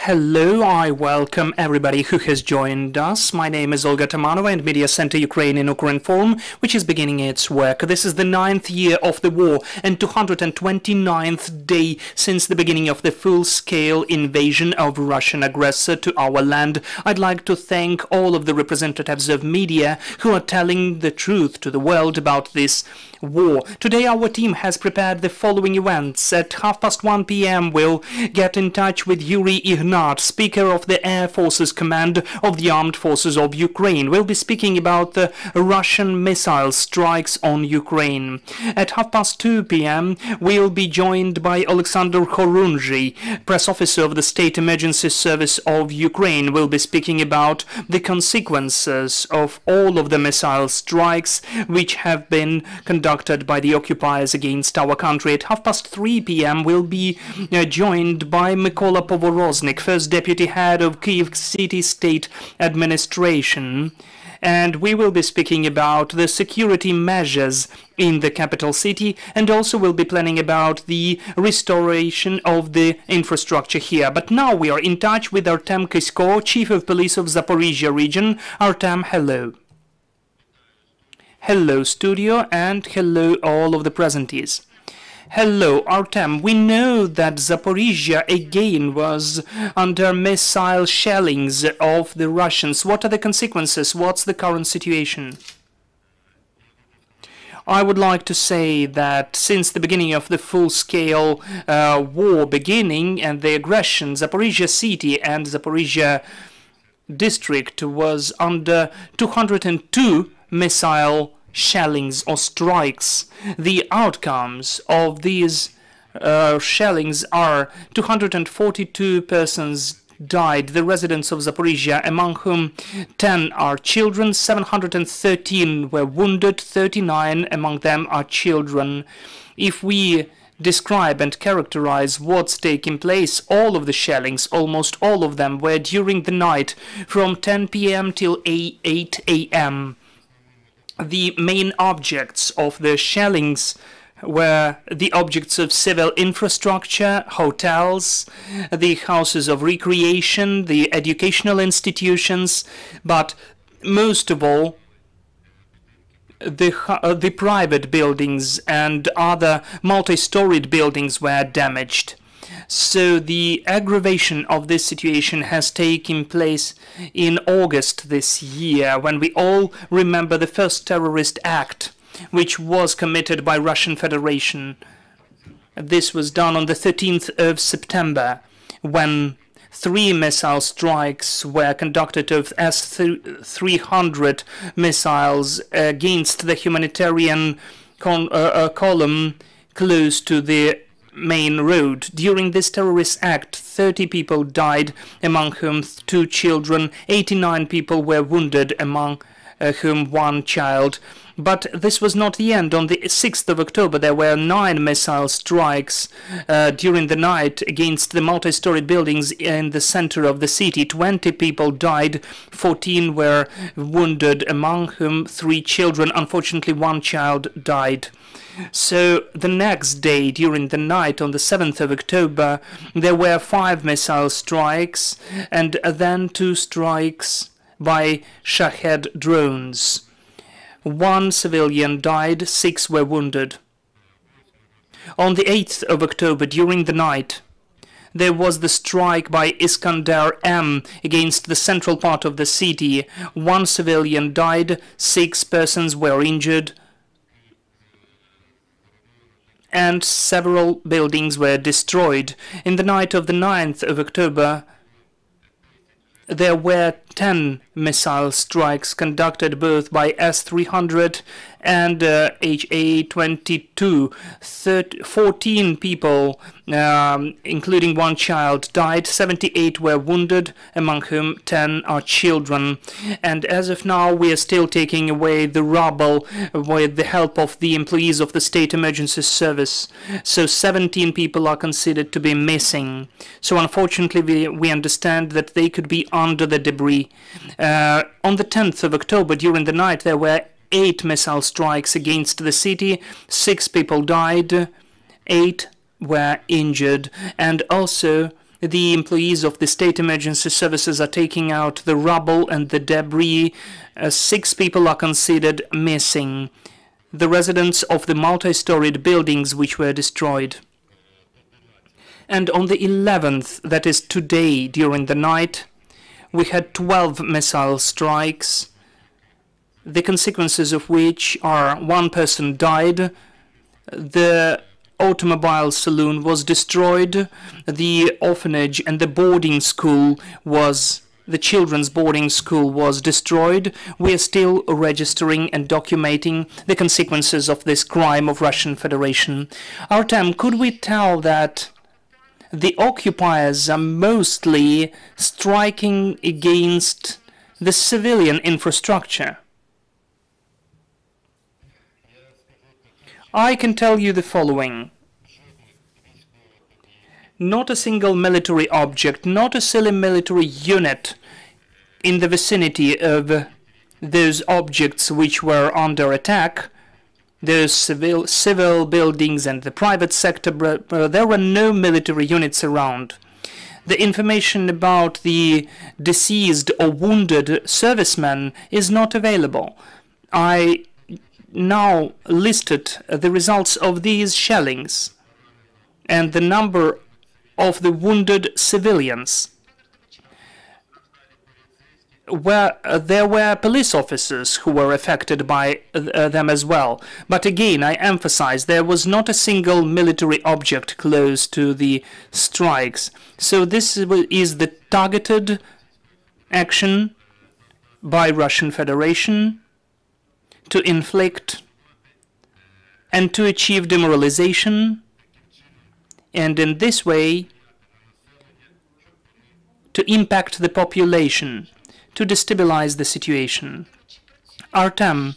Hello, I welcome everybody who has joined us. My name is Olga Tamanova and Media Center Ukraine in Ukrinform, which is beginning its work. This is the 9th year of the war and 229th day since the beginning of the full-scale invasion of Russian aggressor to our land. I'd like to thank all of the representatives of media who are telling the truth to the world about this war. Today our team has prepared the following events. At 1:30 p.m. we'll get in touch with Yuri Ignat, Speaker of the Air Forces Command of the Armed Forces of Ukraine. We'll be speaking about the Russian missile strikes on Ukraine. At 2:30 p.m. we'll be joined by Alexander Horunzhy, Press Officer of the State Emergency Service of Ukraine. We'll be speaking about the consequences of all of the missile strikes which have been conducted by the occupiers against our country. At 3:30 p.m. we'll be joined by Mykola Povoroznik, First Deputy Head of Kyiv City State Administration, and we will be speaking about the security measures in the capital city, and also we'll be planning about the restoration of the infrastructure here. But now we are in touch with Artem Kisko, Chief of Police of Zaporizhzhia region. Artem, hello. Hello, studio, and hello, all of the presentees. Hello, Artem. We know that Zaporizhzhia again was under missile shellings of the Russians. What are the consequences? What's the current situation? I would like to say that since the beginning of the full-scale war beginning and the aggression, Zaporizhzhia city and Zaporizhzhia district was under 202 missile shellings or strikes. The outcomes of these shellings are 242 persons died, the residents of Zaporizhzhia, among whom 10 are children, 713 were wounded, 39 among them are children. If we describe and characterize what's taking place, all of the shellings, almost all of them, were during the night from 10 p.m. till 8 a.m. The main objects of the shellings were the objects of civil infrastructure, hotels, the houses of recreation, the educational institutions, but most of all, the private buildings and other multi-storied buildings were damaged. So the aggravation of this situation has taken place in August this year, when we all remember the first terrorist act which was committed by Russian Federation. This was done on the 13th of September, when 3 missile strikes were conducted of S-300 missiles against the humanitarian column close to the main road. During this terrorist act, 30 people died, among whom 2 children, 89 people were wounded, among whom 1 child. But this was not the end. On the 6th of October, there were 9 missile strikes during the night against the multi-storied buildings in the center of the city. 20 people died, 14 were wounded, among whom 3 children. Unfortunately, 1 child died. So the next day, during the night, on the 7th of October, there were 5 missile strikes and then 2 strikes by Shahed drones. 1 civilian died, 6 were wounded. On the 8th of October, during the night, there was the strike by Iskander M against the central part of the city. 1 civilian died, 6 persons were injured, and several buildings were destroyed. In the night of the 9th of October, there were 10 missile strikes conducted both by S-300 and HA-22. 14 people, including 1 child, died. 78 were wounded, among whom 10 are children. And as of now, we are still taking away the rubble with the help of the employees of the State Emergency Service. So 17 people are considered to be missing. So unfortunately, we understand that they could be under the debris. On the 10th of October, during the night, there were 8 missile strikes against the city. 6 people died, 8 were injured, and also The employees of the state emergency services are taking out the rubble and the debris. 6 people are considered missing. The residents of the multi-storied buildings which were destroyed. And on the 11th, that is today, during the night, we had 12 missile strikes, the consequences of which are 1 person died, the automobile saloon was destroyed, the orphanage and the boarding school was, the children's boarding school was destroyed. We are still registering and documenting the consequences of this crime of Russian Federation. Artem, could we tell that the occupiers are mostly striking against the civilian infrastructure? I can tell you the following. Not a single military object, not a single military unit in the vicinity of those objects which were under attack, those civil buildings and the private sector, there were no military units around. The information about the deceased or wounded servicemen is not available. I now listed the results of these shellings and the number of the wounded civilians. There were police officers who were affected by them as well. But again, I emphasize, there was not a single military object close to the strikes. So this is the targeted action by Russian Federation to inflict and to achieve demoralization, and in this way to impact the population, to destabilize the situation. Artem,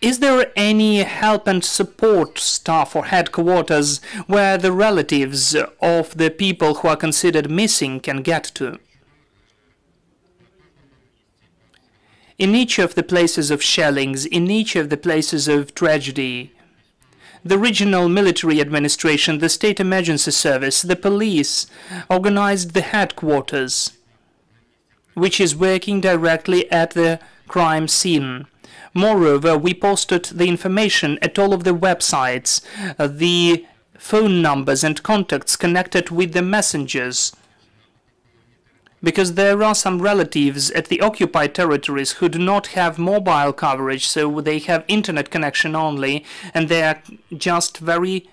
is there any help and support staff or headquarters where the relatives of the people who are considered missing can get to? In each of the places of shellings, in each of the places of tragedy, the regional military administration, the state emergency service, the police organized the headquarters, which is working directly at the crime scene. Moreover, we posted the information at all of the websites, the phone numbers and contacts connected with the messengers, because there are some relatives at the occupied territories who do not have mobile coverage, so they have internet connection only, and they are just very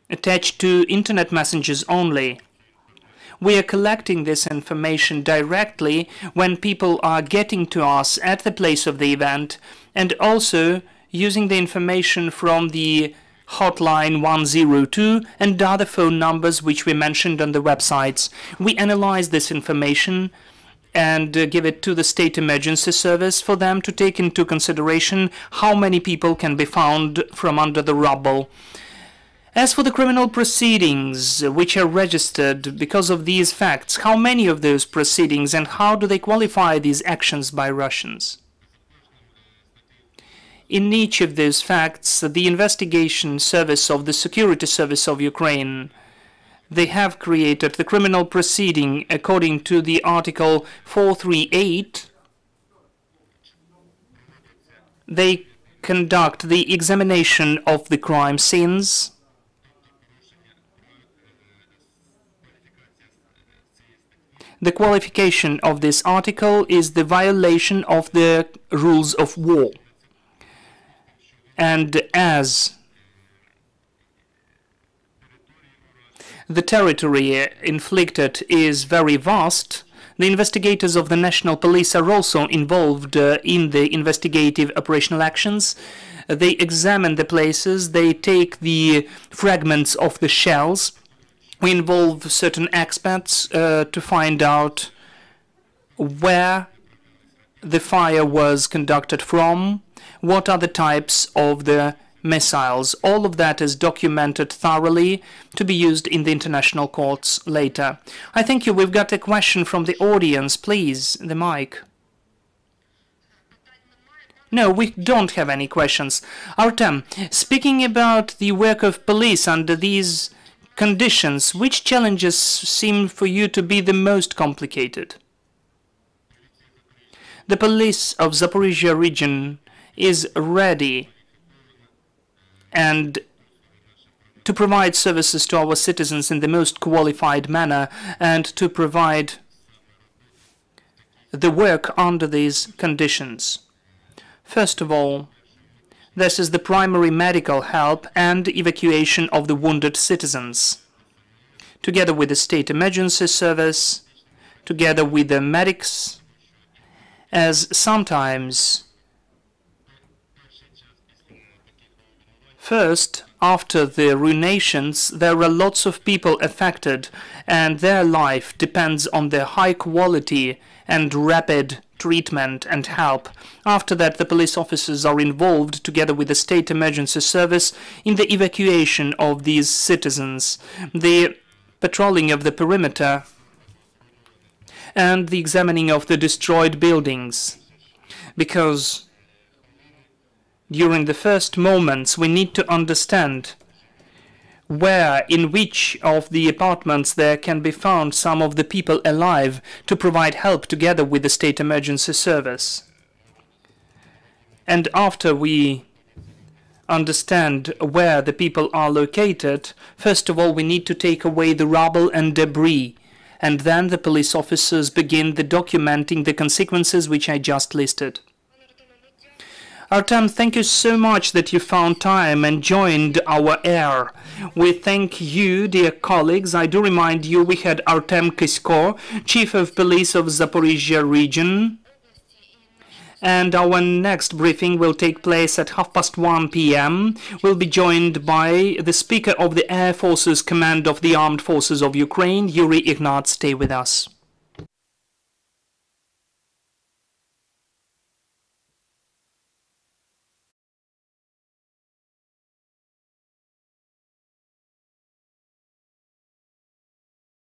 attached to internet messages only. We are collecting this information directly when people are getting to us at the place of the event, and also using the information from the hotline 102 and other phone numbers which we mentioned on the websites. We analyze this information and give it to the state emergency service for them to take into consideration how many people can be found from under the rubble. As for the criminal proceedings which are registered because of these facts, how many of those proceedings and how do they qualify these actions by Russians? In each of those facts, the investigation service of the security service of Ukraine, they have created the criminal proceeding according to the Article 438. They conduct the examination of the crime scenes. The qualification of this article is the violation of the rules of war. And as the territory inflicted is very vast, the investigators of the National Police are also involved in the investigative operational actions. They examine the places, they take the fragments of the shells. We involve certain experts to find out where the fire was conducted from, what are the types of the missiles. All of that is documented thoroughly to be used in the international courts later. I thank you. We've got a question from the audience. Please, the mic. No, we don't have any questions. Artem, speaking about the work of police under these conditions, which challenges seem for you to be the most complicated? The police of Zaporizhzhia region is ready and to provide services to our citizens in the most qualified manner and to provide the work under these conditions. First of all, this is the primary medical help and evacuation of the wounded citizens, together with the state emergency service, together with the medics, as sometimes first, after the ruinations, there are lots of people affected, and their life depends on the high quality and rapid treatment and help. After that, the police officers are involved, together with the state emergency service, in the evacuation of these citizens, the patrolling of the perimeter, and the examining of the destroyed buildings. Because during the first moments, we need to understand where, in which of the apartments there can be found some of the people alive to provide help together with the state emergency service. And after we understand where the people are located, first of all, we need to take away the rubble and debris, and then the police officers begin the documenting the consequences which I just listed. Artem, thank you so much that you found time and joined our air. We thank you, dear colleagues. I do remind you we had Artem Kisko, Chief of Police of Zaporizhzhia region. And our next briefing will take place at 1:30 p.m. We'll be joined by the Speaker of the Air Forces Command of the Armed Forces of Ukraine, Yuri Ignat. Stay with us.